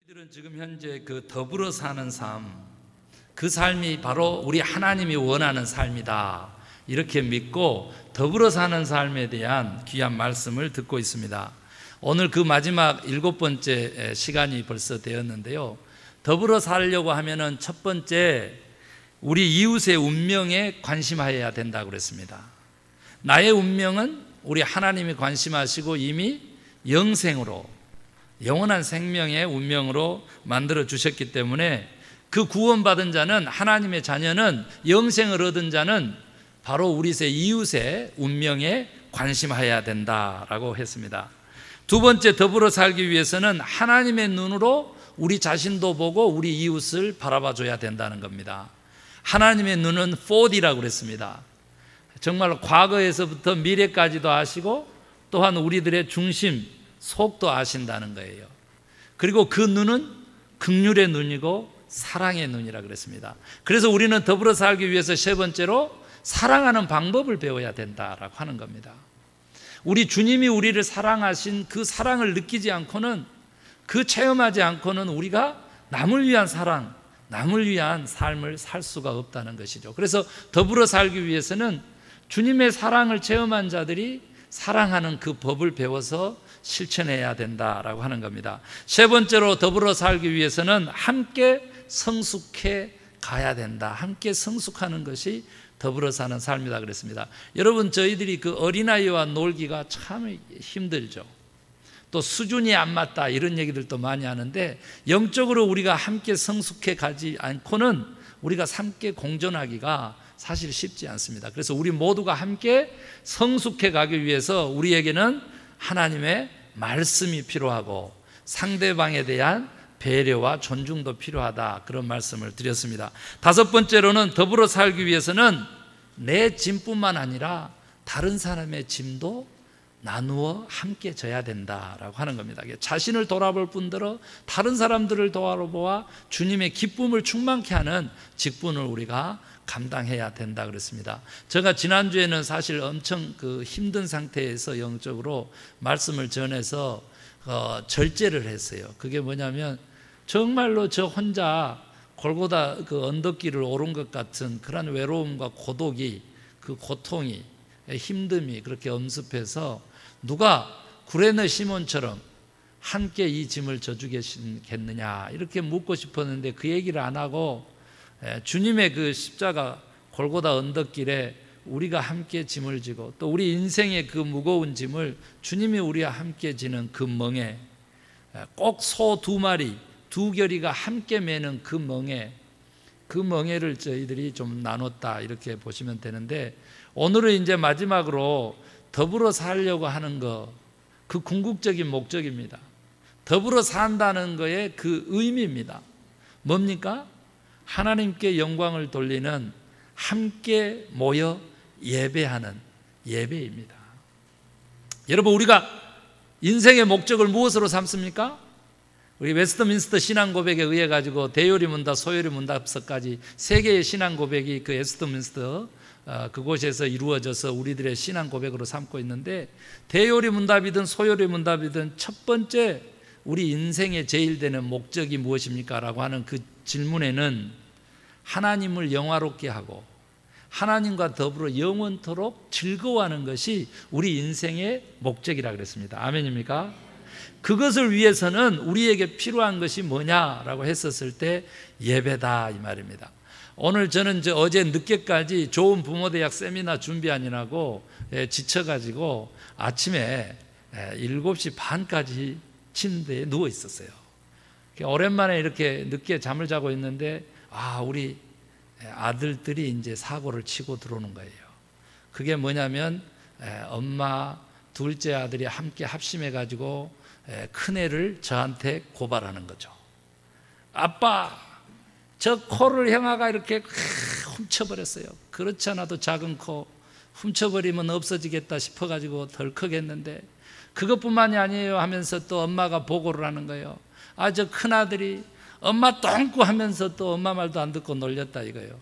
우리들은 지금 현재 그 더불어 사는 삶, 그 삶이 바로 우리 하나님이 원하는 삶이다, 이렇게 믿고 더불어 사는 삶에 대한 귀한 말씀을 듣고 있습니다. 오늘 그 마지막 7번째 시간이 벌써 되었는데요, 더불어 살려고 하면은 첫 번째, 우리 이웃의 운명에 관심하여야 된다고 그랬습니다. 나의 운명은 우리 하나님이 관심하시고 이미 영생으로, 영원한 생명의 운명으로 만들어 주셨기 때문에 그 구원받은 자는, 하나님의 자녀는, 영생을 얻은 자는 바로 우리 이웃의 운명에 관심하여야 된다라고 했습니다. 두 번째, 더불어 살기 위해서는 하나님의 눈으로 우리 자신도 보고 우리 이웃을 바라봐 줘야 된다는 겁니다. 하나님의 눈은 4D라고 그랬습니다. 정말 과거에서부터 미래까지도 아시고 또한 우리들의 중심, 속도 아신다는 거예요. 그리고 그 눈은 긍휼의 눈이고 사랑의 눈이라 그랬습니다. 그래서 우리는 더불어 살기 위해서 세 번째로 사랑하는 방법을 배워야 된다라고 하는 겁니다. 우리 주님이 우리를 사랑하신 그 사랑을 느끼지 않고는, 그 체험하지 않고는 우리가 남을 위한 사랑, 남을 위한 삶을 살 수가 없다는 것이죠. 그래서 더불어 살기 위해서는 주님의 사랑을 체험한 자들이 사랑하는 그 법을 배워서 실천해야 된다라고 하는 겁니다. 세 번째로 더불어 살기 위해서는 함께 성숙해 가야 된다. 함께 성숙하는 것이 더불어 사는 삶이다 그랬습니다. 여러분, 저희들이 그 어린아이와 놀기가 참 힘들죠. 또 수준이 안 맞다, 이런 얘기들도 많이 하는데, 영적으로 우리가 함께 성숙해 가지 않고는 우리가 함께 공존하기가 사실 쉽지 않습니다. 그래서 우리 모두가 함께 성숙해 가기 위해서 우리에게는 하나님의 말씀이 필요하고 상대방에 대한 배려와 존중도 필요하다, 그런 말씀을 드렸습니다. 다섯 번째로는 더불어 살기 위해서는 내 짐뿐만 아니라 다른 사람의 짐도 나누어 함께 져야 된다라고 하는 겁니다. 자신을 돌아볼 뿐더러 다른 사람들을 돌아보아 주님의 기쁨을 충만케 하는 직분을 우리가 감당해야 된다 그랬습니다. 제가 지난주에는 사실 엄청 힘든 상태에서 영적으로 말씀을 전해서 절제를 했어요. 그게 뭐냐면 정말로 저 혼자 골고다 그 언덕길을 오른 것 같은 그런 외로움과 고독이, 그 고통이, 힘듦이 그렇게 엄습해서 누가 구레네 시몬처럼 함께 이 짐을 져주겠느냐 이렇게 묻고 싶었는데 그 얘기를 안 하고 주님의 그 십자가 골고다 언덕길에 우리가 함께 짐을 지고 또 우리 인생의 그 무거운 짐을 주님이 우리와 함께 지는 그 멍에, 꼭 소 2마리 2결이가 함께 매는 그 멍에를 저희들이 좀 나눴다, 이렇게 보시면 되는데, 오늘은 이제 마지막으로 더불어 살려고 하는 것, 그 궁극적인 목적입니다. 더불어 산다는 거의 그 의미입니다. 뭡니까? 하나님께 영광을 돌리는, 함께 모여 예배하는 예배입니다. 여러분, 우리가 인생의 목적을 무엇으로 삼습니까? 우리 웨스트민스터 신앙고백에 의해 가지고 대요리 문답, 소요리 문답서까지 3개의 신앙고백이 그 웨스트민스터 그곳에서 이루어져서 우리들의 신앙고백으로 삼고 있는데, 대요리 문답이든 소요리 문답이든 첫 번째 우리 인생의 제일 되는 목적이 무엇입니까? 라고 하는 그 질문에는 하나님을 영화롭게 하고 하나님과 더불어 영원토록 즐거워하는 것이 우리 인생의 목적이라 그랬습니다. 아멘입니까? 그것을 위해서는 우리에게 필요한 것이 뭐냐라고 했었을 때 예배다, 이 말입니다. 오늘 저는 어제 늦게까지 좋은 부모대학 세미나 준비하느라고 지쳐가지고 아침에 7시 반까지 침대에 누워 있었어요. 오랜만에 이렇게 늦게 잠을 자고 있는데 우리 아들들이 이제 사고를 치고 들어오는 거예요. 그게 뭐냐면 엄마, 둘째 아들이 함께 합심해가지고 큰애를 저한테 고발하는 거죠. 아빠, 저 코를 형아가 이렇게 훔쳐버렸어요. 그렇지 않아도 작은 코 훔쳐버리면 없어지겠다 싶어가지고 덜컥했는데 그것뿐만이 아니에요 하면서 또 엄마가 보고를 하는 거예요. 저 큰아들이 엄마 똥꾸 하면서 또 엄마 말도 안 듣고 놀렸다 이거예요.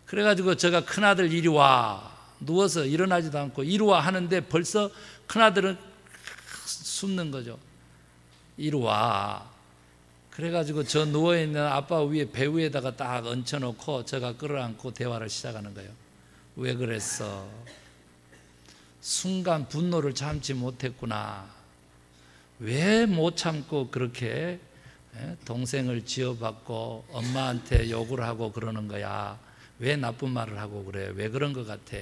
그래가지고 제가 큰아들 이리 와, 누워서 일어나지도 않고 이리 와 하는데 벌써 큰아들은 숨는 거죠. 이리 와. 그래가지고 저 누워있는 아빠 위에 배 위에다가 딱 얹혀놓고 제가 끌어안고 대화를 시작하는 거예요. 왜 그랬어? 순간 분노를 참지 못했구나. 왜 못 참고 그렇게 동생을 지어받고 엄마한테 욕을 하고 그러는 거야? 왜 나쁜 말을 하고 그래? 왜 그런 것 같아?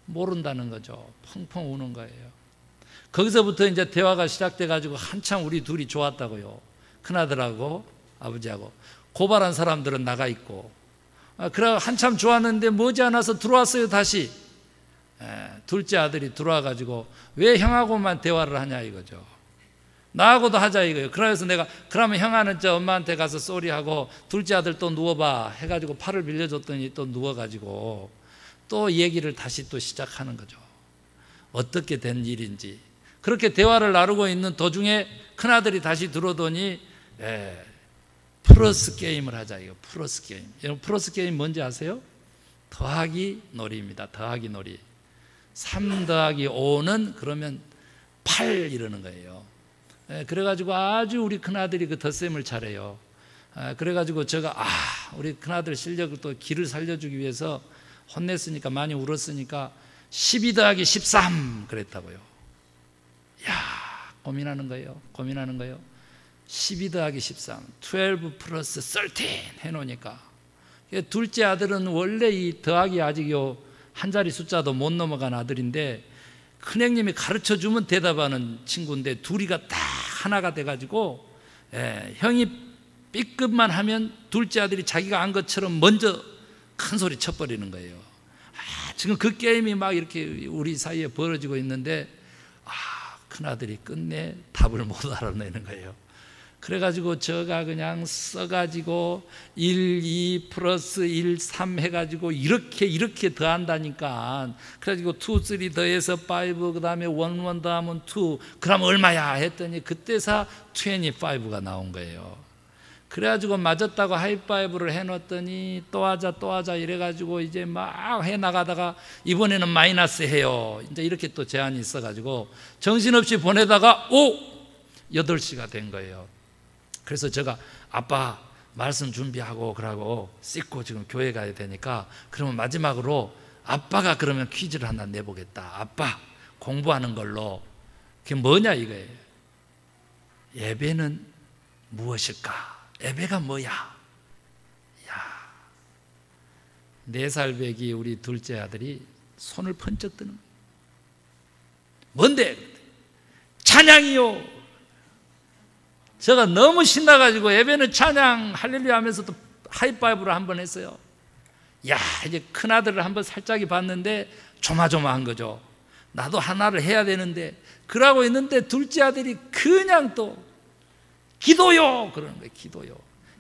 모른다는 거죠. 펑펑 우는 거예요. 거기서부터 이제 대화가 시작돼가지고 한참 우리 둘이 좋았다고요. 큰아들하고 아버지하고. 고발한 사람들은 나가 있고. 그래 한참 좋았는데 머지않아서 들어왔어요. 다시 둘째 아들이 들어와가지고 왜 형하고만 대화를 하냐 이거죠. 나하고도 하자 이거예요. 그래서 내가 그러면 형아는 저 엄마한테 가서 쏘리하고 둘째 아들 또 누워봐 해가지고 팔을 빌려줬더니 또 누워가지고 또 얘기를 다시 또 시작하는 거죠. 어떻게 된 일인지. 그렇게 대화를 나누고 있는 도중에 큰아들이 다시 들어오더니 플러스 게임을 하자 이거. 플러스 게임. 여러분 플러스 게임 뭔지 아세요? 더하기 놀이입니다. 더하기 놀이. 3 더하기 5는 그러면 8 이러는 거예요. 그래가지고 아주 우리 큰아들이 그 덧셈을 잘해요. 그래가지고 제가 우리 큰아들 실력을 또 기를 살려주기 위해서 혼냈으니까 많이 울었으니까 12 더하기 13 그랬다고요. 고민하는 거예요. 고민하는 거예요. 12 더하기 13 12 플러스 13 해놓으니까 둘째 아들은 원래 이 더하기 아직 한 자리 숫자도 못 넘어간 아들인데 큰형님이 가르쳐주면 대답하는 친구인데 둘이가 딱 하나가 돼가지고 형이 B급만 하면 둘째 아들이 자기가 안 것처럼 먼저 큰 소리 쳐버리는 거예요. 지금 그 게임이 막 이렇게 우리 사이에 벌어지고 있는데 큰아들이 끝내 답을 못 알아내는 거예요. 그래가지고 제가 그냥 써가지고 1, 2 플러스 1, 3 해가지고 이렇게 더한다니까. 그래가지고 2, 3 더해서 5 그 다음에 1, 1 더하면 2 그럼 얼마야 했더니 그때서 25가 나온 거예요. 그래가지고 맞았다고 하이파이브를 해놓았더니 또 하자 이래가지고 이제 막 해나가다가 이번에는 마이너스 해요. 이제 이렇게 또 제한이 있어가지고 정신없이 보내다가 8시가 된 거예요. 그래서 제가 아빠 말씀 준비하고 그러고 씻고 지금 교회 가야 되니까 그러면 마지막으로 아빠가 그러면 퀴즈를 하나 내보겠다. 아빠 공부하는 걸로. 그게 뭐냐 이거예요. 예배는 무엇일까? 예배가 뭐야? 4살 배기 우리 둘째 아들이 손을 번쩍 드는 거예요. 뭔데? 찬양이요. 제가 너무 신나가지고 예배는 찬양 할렐루야 하면서 또 하이파이브를 한번 했어요. 이제 큰아들을 한번 살짝이 봤는데 조마조마한 거죠. 나도 하나를 해야 되는데 그러고 있는데 둘째 아들이 그냥 또 기도요 그러는 거예요.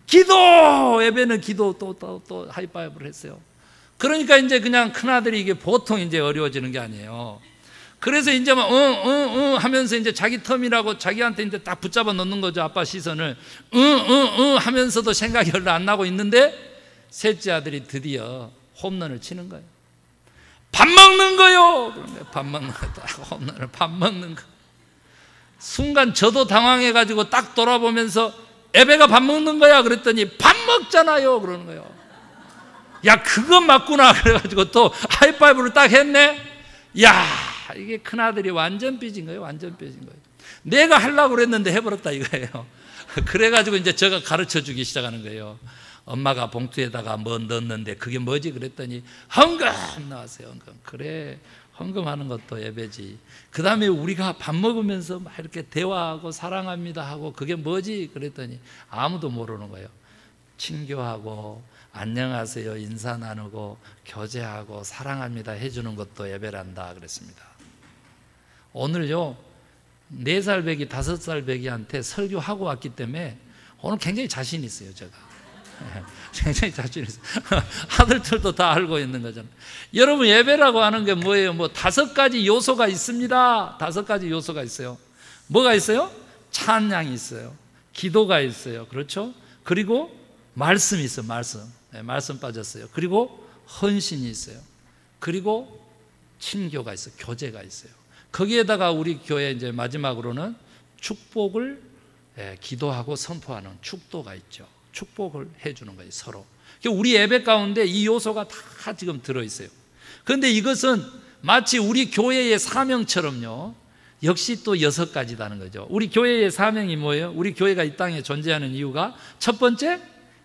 기도 예배는 기도 또 하이파이브를 했어요. 그러니까 이제 그냥 큰아들이 이게 보통 이제 어려워지는 게 아니에요. 그래서 이제 막 하면서 이제 자기 텀이라고 자기한테 이제 딱 붙잡아 놓는 거죠. 아빠 시선을 하면서도 생각이 별로 안 나고 있는데 셋째 아들이 드디어 홈런을 치는 거예요. 밥 먹는 거요. 밥 먹는 거다. 홈런을 밥 먹는 거. 순간 저도 당황해가지고 딱 돌아보면서 예배가 밥 먹는 거야 그랬더니 밥 먹잖아요 그러는 거예요. 그건 맞구나. 그래가지고 또 하이파이브를 딱 했네. 이게 큰아들이 완전 삐진 거예요. 완전 삐진 거예요. 내가 하려고 그랬는데 해버렸다 이거예요. 그래가지고 이제 제가 가르쳐 주기 시작하는 거예요. 엄마가 봉투에다가 뭐 넣었는데 그게 뭐지 그랬더니 헌금 나왔어요. 헌금. 그래 헌금하는 것도 예배지. 그 다음에 우리가 밥 먹으면서 막 이렇게 대화하고 사랑합니다 하고 그게 뭐지 그랬더니 아무도 모르는 거예요. 친교하고 안녕하세요 인사 나누고 교제하고 사랑합니다 해주는 것도 예배란다 그랬습니다. 오늘요 4살 배기 5살 배기한테 설교하고 왔기 때문에 오늘 굉장히 자신 있어요. 제가 굉장히 자신 있어요. 아들들도 다 알고 있는 거잖아요. 여러분 예배라고 하는 게 뭐예요? 5가지 요소가 있습니다. 5가지 요소가 있어요. 뭐가 있어요? 찬양이 있어요. 기도가 있어요. 그렇죠? 그리고 말씀이 있어요. 말씀 빠졌어요. 그리고 헌신이 있어요. 그리고 친교가 있어요. 교제가 있어요. 거기에다가 우리 교회 이제 마지막으로는 축복을 기도하고 선포하는 축도가 있죠. 축복을 해주는 거예요, 서로. 우리 예배 가운데 이 요소가 다 지금 들어있어요. 그런데 이것은 마치 우리 교회의 사명처럼요, 역시 또 6가지다는 거죠. 우리 교회의 사명이 뭐예요? 우리 교회가 이 땅에 존재하는 이유가 첫 번째,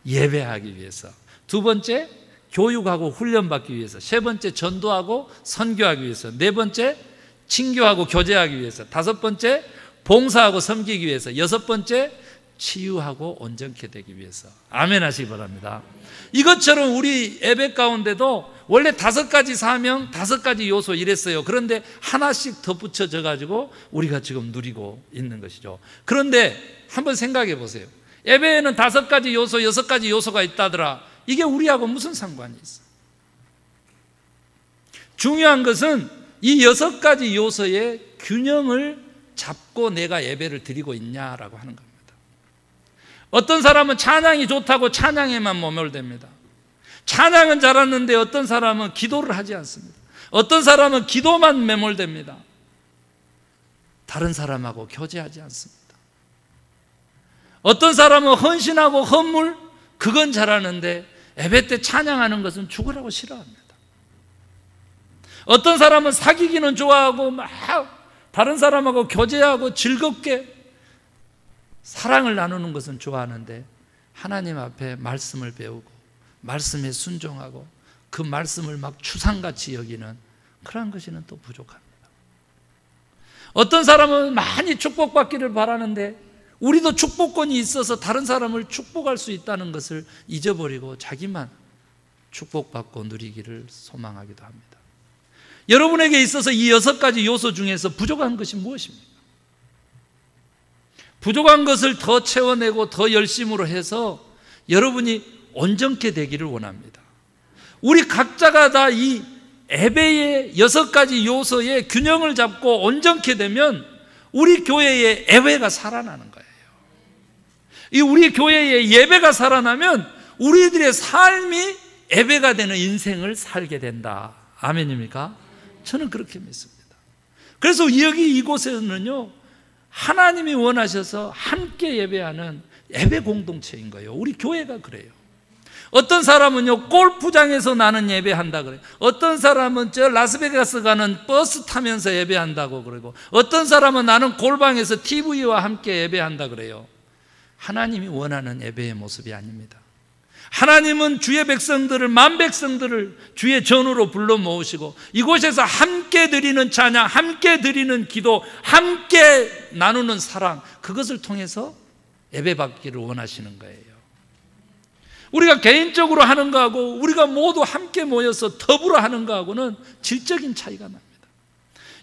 예배하기 위해서. 두 번째, 교육하고 훈련받기 위해서. 세 번째, 전도하고 선교하기 위해서. 네 번째, 친교하고 교제하기 위해서. 다섯 번째, 봉사하고 섬기기 위해서. 여섯 번째, 치유하고 온전케 되기 위해서. 아멘 하시기 바랍니다. 이것처럼 우리 예배 가운데도 원래 5가지 사명, 5가지 요소 이랬어요. 그런데 하나씩 덧붙여져 가지고 우리가 지금 누리고 있는 것이죠. 그런데 한번 생각해 보세요. 예배에는 5가지 요소, 6가지 요소가 있다더라. 이게 우리하고 무슨 상관이 있어? 중요한 것은 이 6가지 요소의 균형을 잡고 내가 예배를 드리고 있냐라고 하는 겁니다. 어떤 사람은 찬양이 좋다고 찬양에만 머물답니다. 찬양은 잘하는데 어떤 사람은 기도를 하지 않습니다. 어떤 사람은 기도만 매몰됩니다. 다른 사람하고 교제하지 않습니다. 어떤 사람은 헌신하고 헌물, 그건 잘하는데 예배 때 찬양하는 것은 죽으라고 싫어합니다. 어떤 사람은 사귀기는 좋아하고 막 다른 사람하고 교제하고 즐겁게 사랑을 나누는 것은 좋아하는데 하나님 앞에 말씀을 배우고 말씀에 순종하고 그 말씀을 막 추상같이 여기는 그러한 것이는 또 부족합니다. 어떤 사람은 많이 축복받기를 바라는데 우리도 축복권이 있어서 다른 사람을 축복할 수 있다는 것을 잊어버리고 자기만 축복받고 누리기를 소망하기도 합니다. 여러분에게 있어서 이 6가지 요소 중에서 부족한 것이 무엇입니까? 부족한 것을 더 채워내고 더 열심으로 해서 여러분이 온전케 되기를 원합니다. 우리 각자가 다 이 예배의 6가지 요소의 균형을 잡고 온전케 되면 우리 교회의 예배가 살아나는 거예요. 이 우리 교회의 예배가 살아나면 우리들의 삶이 예배가 되는 인생을 살게 된다. 아멘입니까? 저는 그렇게 믿습니다. 그래서 여기 이곳에는요, 하나님이 원하셔서 함께 예배하는 예배 공동체인 거예요. 우리 교회가 그래요. 어떤 사람은요, 골프장에서 나는 예배한다 그래요. 어떤 사람은 저 라스베가스 가는 버스 타면서 예배한다고 그러고, 어떤 사람은 나는 골방에서 TV와 함께 예배한다 그래요. 하나님이 원하는 예배의 모습이 아닙니다. 하나님은 주의 백성들을, 만 백성들을 주의 전으로 불러 모으시고 이곳에서 함께 드리는 찬양, 함께 드리는 기도, 함께 나누는 사랑, 그것을 통해서 예배받기를 원하시는 거예요. 우리가 개인적으로 하는 거하고 우리가 모두 함께 모여서 더불어 하는 거하고는 질적인 차이가 납니다.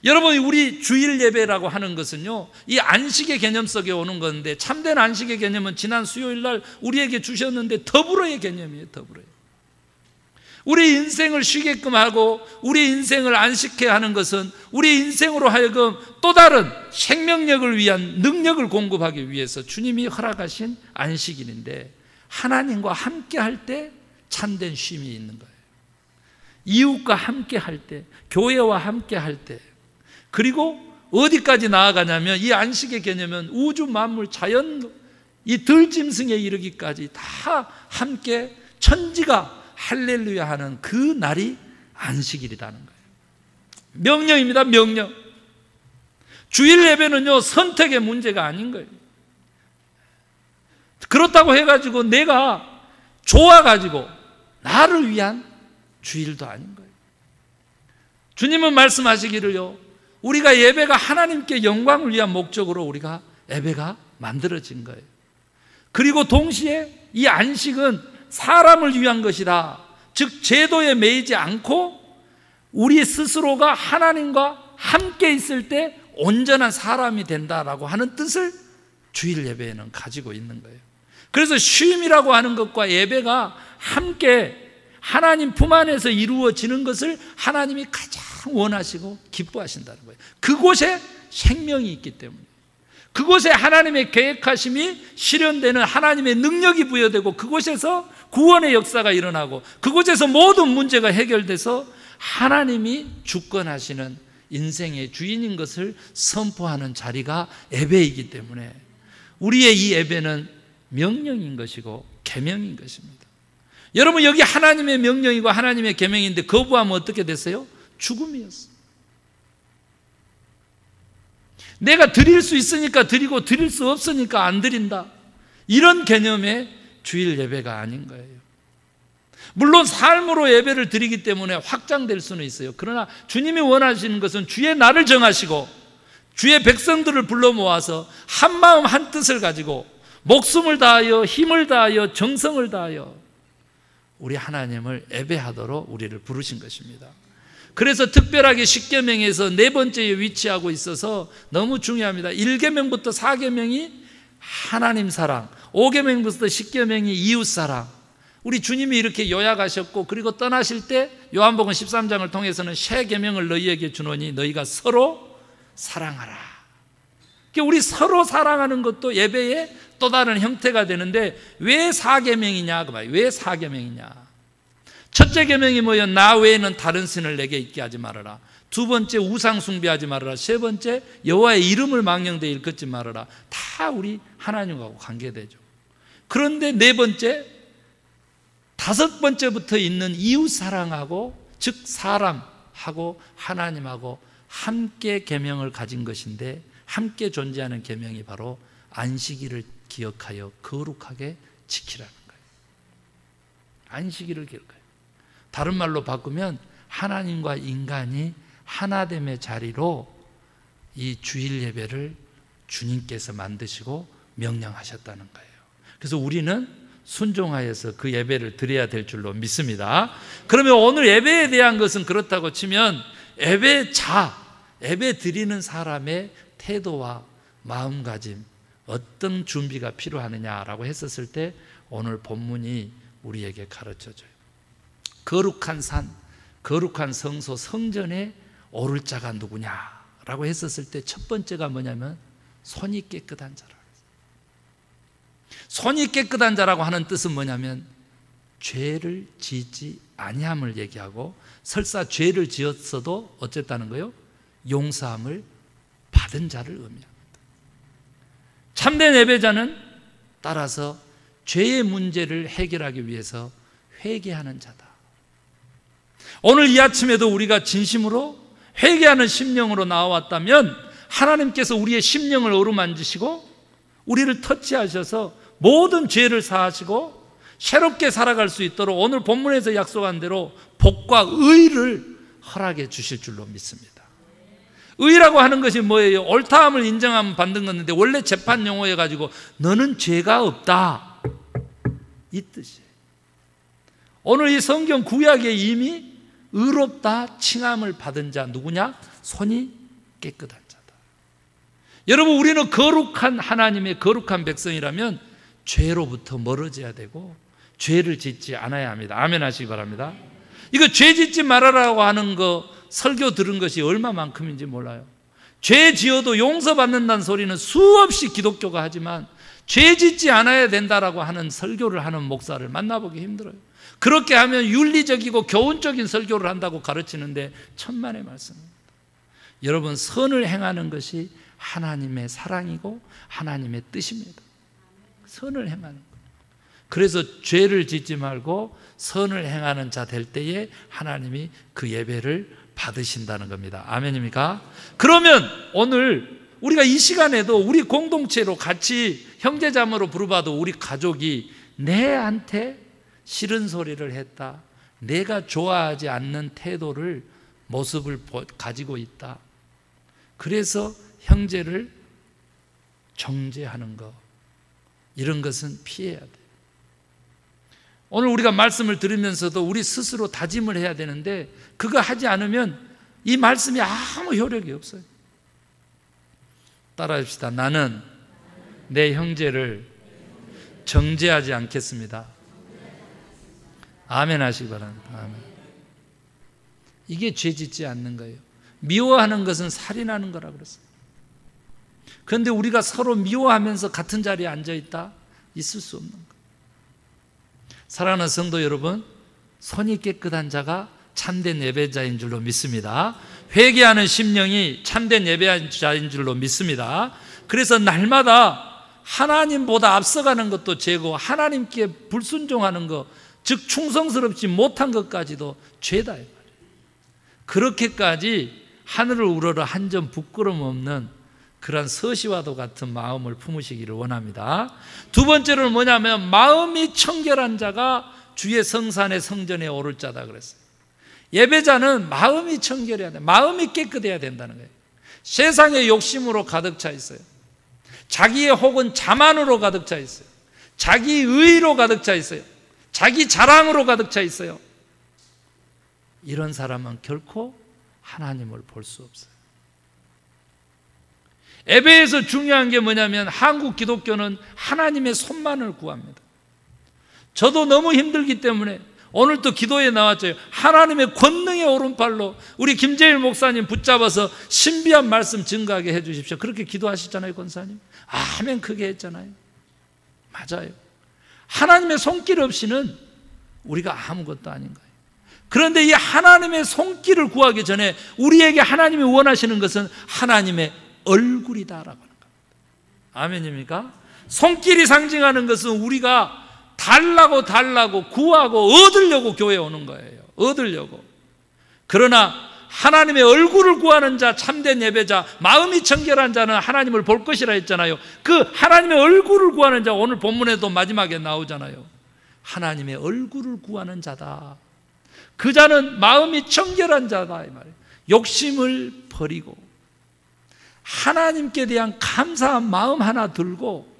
여러분, 우리 주일 예배라고 하는 것은요, 이 안식의 개념 속에 오는 건데, 참된 안식의 개념은 지난 수요일 날 우리에게 주셨는데 더불어의 개념이에요. 더불어요. 우리 인생을 쉬게끔 하고 우리 인생을 안식케 하는 것은 우리 인생으로 하여금 또 다른 생명력을 위한 능력을 공급하기 위해서 주님이 허락하신 안식일인데, 하나님과 함께 할 때 참된 쉼이 있는 거예요. 이웃과 함께 할 때, 교회와 함께 할 때, 그리고 어디까지 나아가냐면 이 안식의 개념은 우주 만물 자연 이 들짐승에 이르기까지 다 함께 천지가 할렐루야 하는 그 날이 안식일이라는 거예요. 명령입니다. 명령. 주일 예배는요, 선택의 문제가 아닌 거예요. 그렇다고 해가지고 내가 좋아가지고 나를 위한 주일도 아닌 거예요. 주님은 말씀하시기를요, 우리가 예배가 하나님께 영광을 위한 목적으로 우리가 예배가 만들어진 거예요. 그리고 동시에 이 안식은 사람을 위한 것이다. 즉 제도에 매이지 않고 우리 스스로가 하나님과 함께 있을 때 온전한 사람이 된다라고 하는 뜻을 주일 예배에는 가지고 있는 거예요. 그래서 쉼이라고 하는 것과 예배가 함께 하나님 품 안에서 이루어지는 것을 하나님이 가장 원하시고 기뻐하신다는 거예요. 그곳에 생명이 있기 때문에, 그곳에 하나님의 계획하심이 실현되는 하나님의 능력이 부여되고 그곳에서 구원의 역사가 일어나고 그곳에서 모든 문제가 해결돼서 하나님이 주권하시는 인생의 주인인 것을 선포하는 자리가 예배이기 때문에 우리의 이 예배는 명령인 것이고 계명인 것입니다. 여러분, 여기 하나님의 명령이고 하나님의 계명인데 거부하면 어떻게 됐어요? 죽음이었어요. 내가 드릴 수 있으니까 드리고 드릴 수 없으니까 안 드린다, 이런 개념의 주일 예배가 아닌 거예요. 물론 삶으로 예배를 드리기 때문에 확장될 수는 있어요. 그러나 주님이 원하시는 것은 주의 날을 정하시고 주의 백성들을 불러 모아서 한 마음 한 뜻을 가지고 목숨을 다하여 힘을 다하여 정성을 다하여 우리 하나님을 예배하도록 우리를 부르신 것입니다. 그래서 특별하게 십계명에서 네 번째에 위치하고 있어서 너무 중요합니다. 1계명부터 4계명이 하나님 사랑, 5계명부터 10계명이 이웃 사랑. 우리 주님이 이렇게 요약하셨고, 그리고 떠나실 때 요한복음 13장을 통해서는 새 계명을 너희에게 주노니 너희가 서로 사랑하라. 우리 서로 사랑하는 것도 예배의 또 다른 형태가 되는데, 왜 4계명이냐? 왜 4계명이냐? 첫째 계명이 뭐예요? 나 외에는 다른 신을 내게 있게 하지 말아라. 두 번째, 우상 숭배하지 말아라. 세 번째, 여호와의 이름을 망령되이 일컫지 말아라. 다 우리 하나님하고 관계되죠. 그런데 네 번째, 다섯 번째부터 있는 이웃 사랑하고, 즉 사람하고 하나님하고 함께 계명을 가진 것인데, 함께 존재하는 계명이 바로 안식일을 기억하여 거룩하게 지키라는 거예요. 안식일을 기억해요. 다른 말로 바꾸면 하나님과 인간이 하나됨의 자리로 이 주일 예배를 주님께서 만드시고 명령하셨다는 거예요. 그래서 우리는 순종하여서 그 예배를 드려야 될 줄로 믿습니다. 그러면 오늘 예배에 대한 것은 그렇다고 치면, 예배 드리는 사람의 태도와 마음가짐, 어떤 준비가 필요하느냐라고 했었을 때 오늘 본문이 우리에게 가르쳐줘요. 거룩한 산, 거룩한 성소, 성전에 오를 자가 누구냐라고 했었을 때 첫 번째가 뭐냐면 손이 깨끗한 자라. 손이 깨끗한 자라고 하는 뜻은 뭐냐면 죄를 짓지 아니함을 얘기하고, 설사 죄를 지었어도 어쨌다는 거예요? 용서함을 받은 자를 의미합니다. 참된 예배자는 따라서 죄의 문제를 해결하기 위해서 회개하는 자다. 오늘 이 아침에도 우리가 진심으로 회개하는 심령으로 나왔다면 하나님께서 우리의 심령을 어루만지시고 우리를 터치하셔서 모든 죄를 사하시고 새롭게 살아갈 수 있도록 오늘 본문에서 약속한 대로 복과 의를 허락해 주실 줄로 믿습니다. 의라고 하는 것이 뭐예요? 옳다함을 인정하면 받는 건데, 원래 재판 용어여 가지고 너는 죄가 없다, 이 뜻이에요. 오늘 이 성경 구약에 이미 의롭다 칭함을 받은 자 누구냐? 손이 깨끗한 자다. 여러분, 우리는 거룩한 하나님의 거룩한 백성이라면 죄로부터 멀어져야 되고 죄를 짓지 않아야 합니다. 아멘 하시기 바랍니다. 이거 죄 짓지 말아라고 하는 거 설교 들은 것이 얼마만큼인지 몰라요. 죄 지어도 용서받는다는 소리는 수없이 기독교가 하지만 죄 짓지 않아야 된다라고 하는 설교를 하는 목사를 만나보기 힘들어요. 그렇게 하면 윤리적이고 교훈적인 설교를 한다고 가르치는데 천만의 말씀입니다. 여러분, 선을 행하는 것이 하나님의 사랑이고 하나님의 뜻입니다. 선을 행하는 것. 그래서 죄를 짓지 말고 선을 행하는 자 될 때에 하나님이 그 예배를 받으신다는 겁니다. 아멘입니까? 그러면 오늘 우리가 이 시간에도 우리 공동체로 같이 형제자매로 부르봐도 우리 가족이 내한테 싫은 소리를 했다, 내가 좋아하지 않는 태도를, 모습을 가지고 있다, 그래서 형제를 정죄하는 것, 이런 것은 피해야 돼요. 오늘 우리가 말씀을 들으면서도 우리 스스로 다짐을 해야 되는데, 그거 하지 않으면 이 말씀이 아무 효력이 없어요. 따라합시다. 나는 내 형제를 정죄하지 않겠습니다. 아멘 하시기 바랍니다. 아멘. 이게 죄 짓지 않는 거예요. 미워하는 것은 살인하는 거라고 그랬어요. 그런데 우리가 서로 미워하면서 같은 자리에 앉아있다? 있을 수 없는 거예요. 사랑하는 성도 여러분, 손이 깨끗한 자가 참된 예배자인 줄로 믿습니다. 회개하는 심령이 참된 예배자인 줄로 믿습니다. 그래서 날마다 하나님보다 앞서가는 것도 죄고 하나님께 불순종하는 것, 즉 충성스럽지 못한 것까지도 죄다. 그렇게까지 하늘을 우러러 한 점 부끄럼 없는 그런 서시와도 같은 마음을 품으시기를 원합니다. 두 번째로는 뭐냐면 마음이 청결한 자가 주의 성산의 성전에 오를 자다 그랬어요. 예배자는 마음이 청결해야 돼. 마음이 깨끗해야 된다는 거예요. 세상의 욕심으로 가득 차 있어요. 자기의 혹은 자만으로 가득 차 있어요. 자기 의로 가득 차 있어요. 자기 자랑으로 가득 차 있어요. 이런 사람은 결코 하나님을 볼 수 없어요. 예배에서 중요한 게 뭐냐면 한국 기독교는 하나님의 손만을 구합니다. 저도 너무 힘들기 때문에 오늘 또 기도에 나왔죠. 하나님의 권능의 오른팔로 우리 김재일 목사님 붙잡아서 신비한 말씀 증거하게 해 주십시오. 그렇게 기도하시잖아요, 권사님. 아멘 크게 했잖아요. 맞아요. 하나님의 손길 없이는 우리가 아무것도 아닌 거예요. 그런데 이 하나님의 손길을 구하기 전에 우리에게 하나님이 원하시는 것은 하나님의 얼굴이다라고 하는 겁니다. 아멘입니까? 손길이 상징하는 것은 우리가 달라고 구하고 얻으려고 교회에 오는 거예요. 얻으려고. 그러나 하나님의 얼굴을 구하는 자, 참된 예배자, 마음이 청결한 자는 하나님을 볼 것이라 했잖아요. 그 하나님의 얼굴을 구하는 자, 오늘 본문에도 마지막에 나오잖아요. 하나님의 얼굴을 구하는 자다. 그 자는 마음이 청결한 자다 이 말이에요. 욕심을 버리고 하나님께 대한 감사한 마음 하나 들고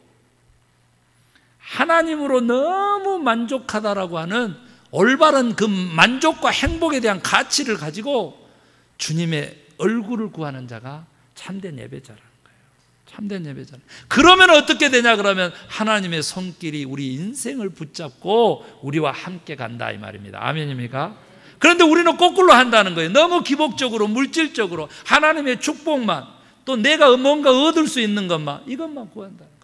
하나님으로 너무 만족하다라고 하는 올바른 그 만족과 행복에 대한 가치를 가지고 주님의 얼굴을 구하는 자가 참된 예배자라는 거예요. 참된 예배자는. 그러면 어떻게 되냐 그러면 하나님의 손길이 우리 인생을 붙잡고 우리와 함께 간다 이 말입니다. 아멘입니까? 그런데 우리는 거꾸로 한다는 거예요. 너무 기복적으로 물질적으로 하나님의 축복만 또 내가 뭔가 얻을 수 있는 것만 이것만 구한다는 거예요.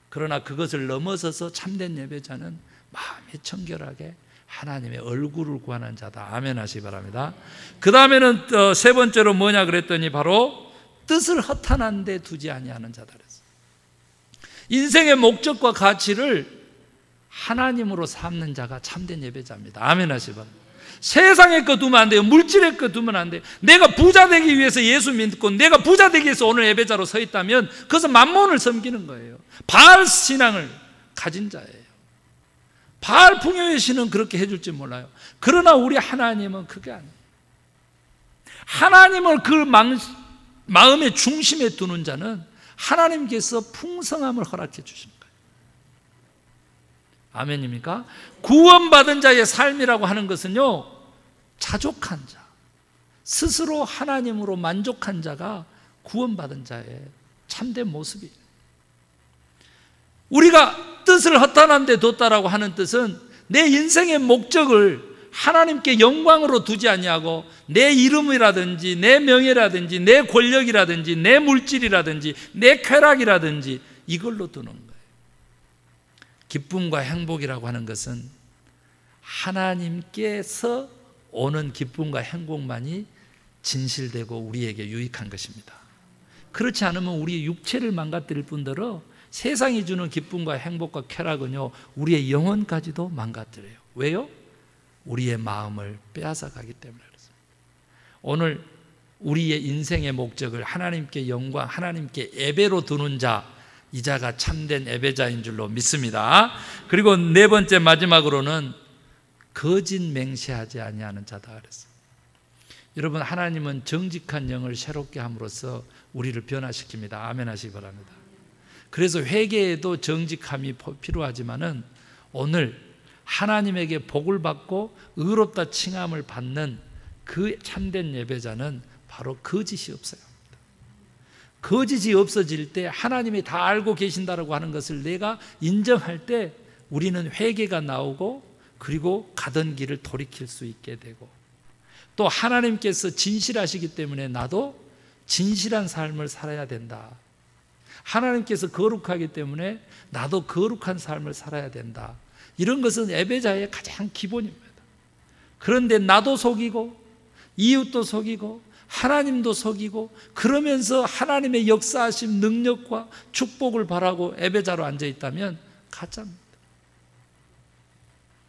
그러나 그것을 넘어서서 참된 예배자는 마음이 청결하게 하나님의 얼굴을 구하는 자다. 아멘 하시기 바랍니다. 그 다음에는 세 번째로 뭐냐 그랬더니 바로 뜻을 허탄한 데 두지 아니하는 자다 그랬어요. 인생의 목적과 가치를 하나님으로 삼는 자가 참된 예배자입니다. 아멘 하시기 바랍니다. 세상의 것 두면 안 돼요. 물질의 것 두면 안 돼요. 내가 부자 되기 위해서 예수 믿고 내가 부자 되기 위해서 오늘 예배자로 서 있다면 그것은 만몬을 섬기는 거예요. 바알 신앙을 가진 자예요. 바알 풍요의 신은 그렇게 해줄지 몰라요. 그러나 우리 하나님은 그게 아니에요. 하나님을 그 마음의 중심에 두는 자는 하나님께서 풍성함을 허락해 주시는 거예요. 아멘입니까? 구원받은 자의 삶이라고 하는 것은요, 자족한 자, 스스로 하나님으로 만족한 자가 구원받은 자의 참된 모습이에요. 우리가 뜻을 허탄한 데 뒀다라고 하는 뜻은 내 인생의 목적을 하나님께 영광으로 두지 아니하고 내 이름이라든지 내 명예라든지 내 권력이라든지 내 물질이라든지 내 쾌락이라든지 이걸로 두는 거예요. 기쁨과 행복이라고 하는 것은 하나님께서 오는 기쁨과 행복만이 진실되고 우리에게 유익한 것입니다. 그렇지 않으면 우리의 육체를 망가뜨릴 뿐더러 세상이 주는 기쁨과 행복과 쾌락은요, 우리의 영혼까지도 망가뜨려요. 왜요? 우리의 마음을 빼앗아 가기 때문에 그렇습니다. 오늘 우리의 인생의 목적을 하나님께 영광, 하나님께 예배로 두는 자, 이 자가 참된 예배자인 줄로 믿습니다. 그리고 네 번째 마지막으로는 거짓 맹세하지 아니하는 자다 그랬어요. 여러분, 하나님은 정직한 영을 새롭게 함으로써 우리를 변화시킵니다. 아멘 하시기 바랍니다. 그래서 회개에도 정직함이 필요하지만은 오늘 하나님에게 복을 받고 의롭다 칭함을 받는 그 참된 예배자는 바로 거짓이 없어요. 거짓이 없어질 때 하나님이 다 알고 계신다라고 하는 것을 내가 인정할 때 우리는 회개가 나오고 그리고 가던 길을 돌이킬 수 있게 되고 또 하나님께서 진실하시기 때문에 나도 진실한 삶을 살아야 된다. 하나님께서 거룩하기 때문에 나도 거룩한 삶을 살아야 된다. 이런 것은 예배자의 가장 기본입니다. 그런데 나도 속이고 이웃도 속이고 하나님도 속이고 그러면서 하나님의 역사하심 능력과 축복을 바라고 예배자로 앉아있다면 가짜입니다.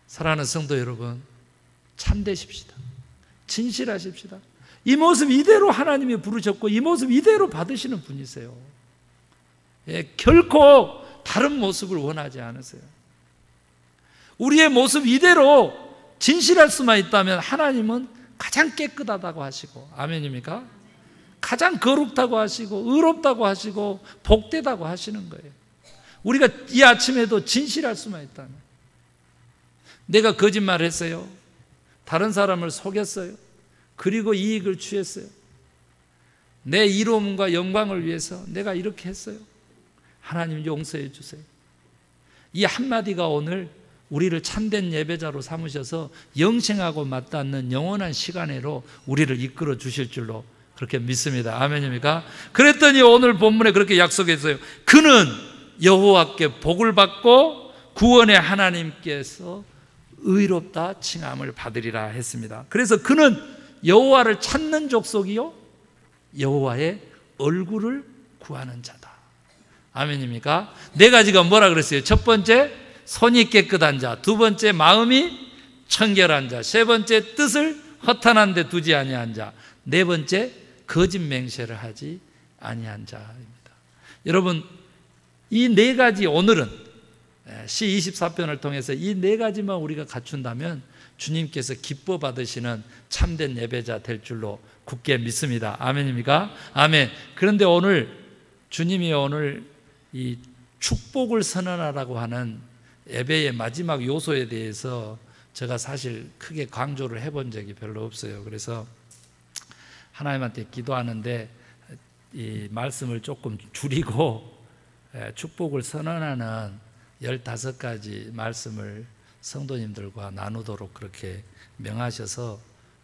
사랑하는 성도 여러분, 참되십시다. 진실하십시다. 이 모습 이대로 하나님이 부르셨고 이 모습 이대로 받으시는 분이세요. 결코 다른 모습을 원하지 않으세요. 우리의 모습 이대로 진실할 수만 있다면 하나님은 가장 깨끗하다고 하시고, 아멘입니까? 가장 거룩다고 하시고 의롭다고 하시고 복되다고 하시는 거예요. 우리가 이 아침에도 진실할 수만 있다면, 내가 거짓말했어요, 다른 사람을 속였어요, 그리고 이익을 취했어요, 내 이로움과 영광을 위해서 내가 이렇게 했어요, 하나님 용서해 주세요. 이 한마디가 오늘 우리를 참된 예배자로 삼으셔서 영생하고 맞닿는 영원한 시간으로 우리를 이끌어 주실 줄로 그렇게 믿습니다. 아멘입니까? 그랬더니 오늘 본문에 그렇게 약속했어요. 그는 여호와께 복을 받고 구원의 하나님께서 의롭다 칭함을 받으리라 했습니다. 그래서 그는 여호와를 찾는 족속이요 여호와의 얼굴을 구하는 자다. 아멘입니까? 네 가지가 뭐라 그랬어요? 첫 번째, 손이 깨끗한 자. 두 번째, 마음이 청결한 자. 세 번째, 뜻을 허탄한 데 두지 아니한 자. 네 번째, 거짓 맹세를 하지 아니한 자입니다. 여러분, 이 네 가지, 오늘은 시 24편을 통해서 이 네 가지만 우리가 갖춘다면 주님께서 기뻐 받으시는 참된 예배자 될 줄로 굳게 믿습니다. 아멘입니까? 아멘. 그런데 오늘 주님이 오늘 이 축복을 선언하라고 하는 예배의 마지막 요소에 대해서 제가 사실 크게 강조를 해본 적이 별로 없어요. 그래서 하나님한테 기도하는데 이 말씀을 조금 줄이고 축복을 선언하는 15가지 말씀을 성도님들과 나누도록 그렇게 명하셔서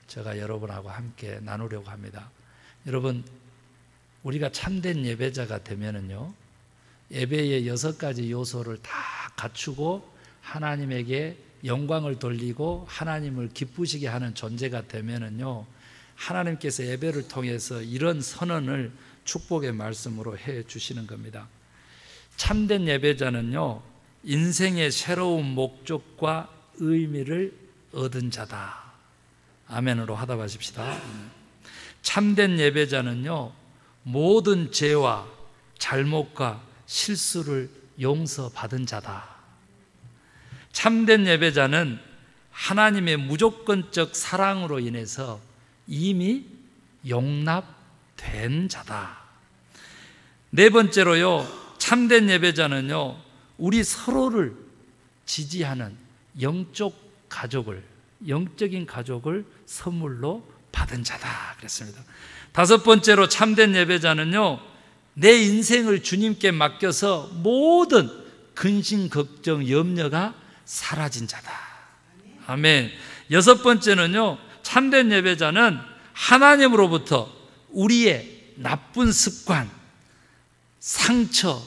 제가 여러분하고 함께 나누려고 합니다. 여러분, 우리가 참된 예배자가 되면은요, 예배의 6가지 요소를 다 갖추고 하나님에게 영광을 돌리고 하나님을 기쁘시게 하는 존재가 되면은요, 하나님께서 예배를 통해서 이런 선언을 축복의 말씀으로 해 주시는 겁니다. 참된 예배자는요, 인생의 새로운 목적과 의미를 얻은 자다. 아멘으로 화답하십시다. 참된 예배자는요, 모든 죄와 잘못과 실수를 용서받은 자다. 참된 예배자는 하나님의 무조건적 사랑으로 인해서 이미 용납된 자다. 네 번째로요, 참된 예배자는요, 우리 서로를 지지하는 영적인 가족을 선물로 받은 자다 그랬습니다. 다섯 번째로 참된 예배자는요, 내 인생을 주님께 맡겨서 모든 근심, 걱정, 염려가 사라진 자다. 아멘. 여섯 번째는요, 참된 예배자는 하나님으로부터 우리의 나쁜 습관, 상처,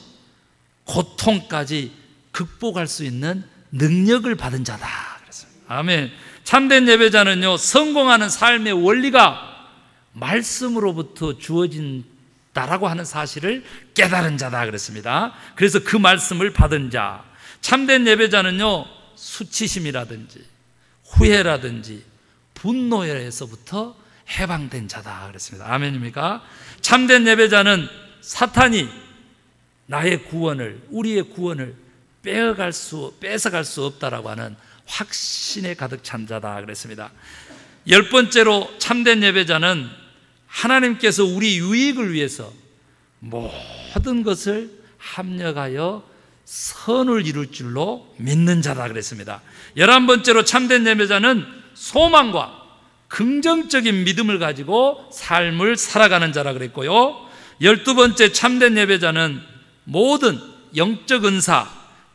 고통까지 극복할 수 있는 능력을 받은 자다 그랬습니다. 아멘. 참된 예배자는요, 성공하는 삶의 원리가 말씀으로부터 주어진다라고 하는 사실을 깨달은 자다 그랬습니다. 그래서 그 말씀을 받은 자. 참된 예배자는요, 수치심이라든지 후회라든지 분노에서부터 해방된 자다 그랬습니다. 아멘입니까? 참된 예배자는 사탄이 나의 구원을, 우리의 구원을 뺏어갈 수 없다라고 하는 확신에 가득 찬 자다 그랬습니다. 10번째로 참된 예배자는 하나님께서 우리 유익을 위해서 모든 것을 합력하여 선을 이룰 줄로 믿는 자다 그랬습니다. 11번째로 참된 예배자는 소망과 긍정적인 믿음을 가지고 삶을 살아가는 자라 그랬고요, 12번째 참된 예배자는 모든 영적 은사,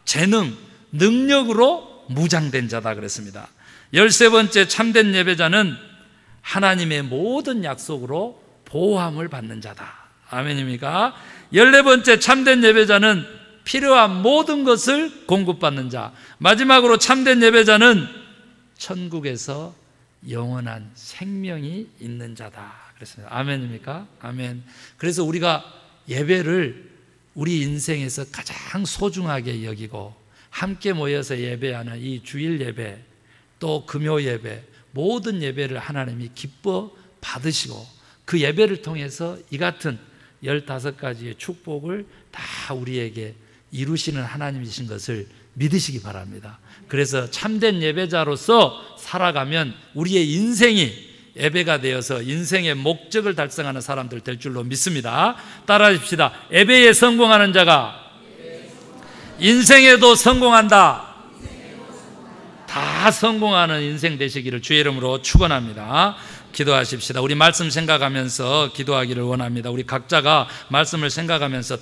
재능, 능력으로 무장된 자다 그랬습니다. 13번째 참된 예배자는 하나님의 모든 약속으로 보호함을 받는 자다. 아멘입니까? 14번째 참된 예배자는 필요한 모든 것을 공급받는 자. 마지막으로 참된 예배자는 천국에서 영원한 생명이 있는 자다 그렇습니다. 아멘입니까? 아멘. 그래서 우리가 예배를 우리 인생에서 가장 소중하게 여기고 함께 모여서 예배하는 이 주일 예배, 또 금요 예배, 모든 예배를 하나님이 기뻐 받으시고 그 예배를 통해서 이 같은 15가지의 축복을 다 우리에게 이루시는 하나님이신 것을 믿으시기 바랍니다. 그래서 참된 예배자로서 살아가면 우리의 인생이 예배가 되어서 인생의 목적을 달성하는 사람들 될 줄로 믿습니다. 따라하십시다. 예배에 성공하는 자가 인생에도 성공한다. 다 성공하는 인생 되시기를 주의 이름으로 축원합니다. 기도하십시다. 우리 말씀 생각하면서 기도하기를 원합니다. 우리 각자가 말씀을 생각하면서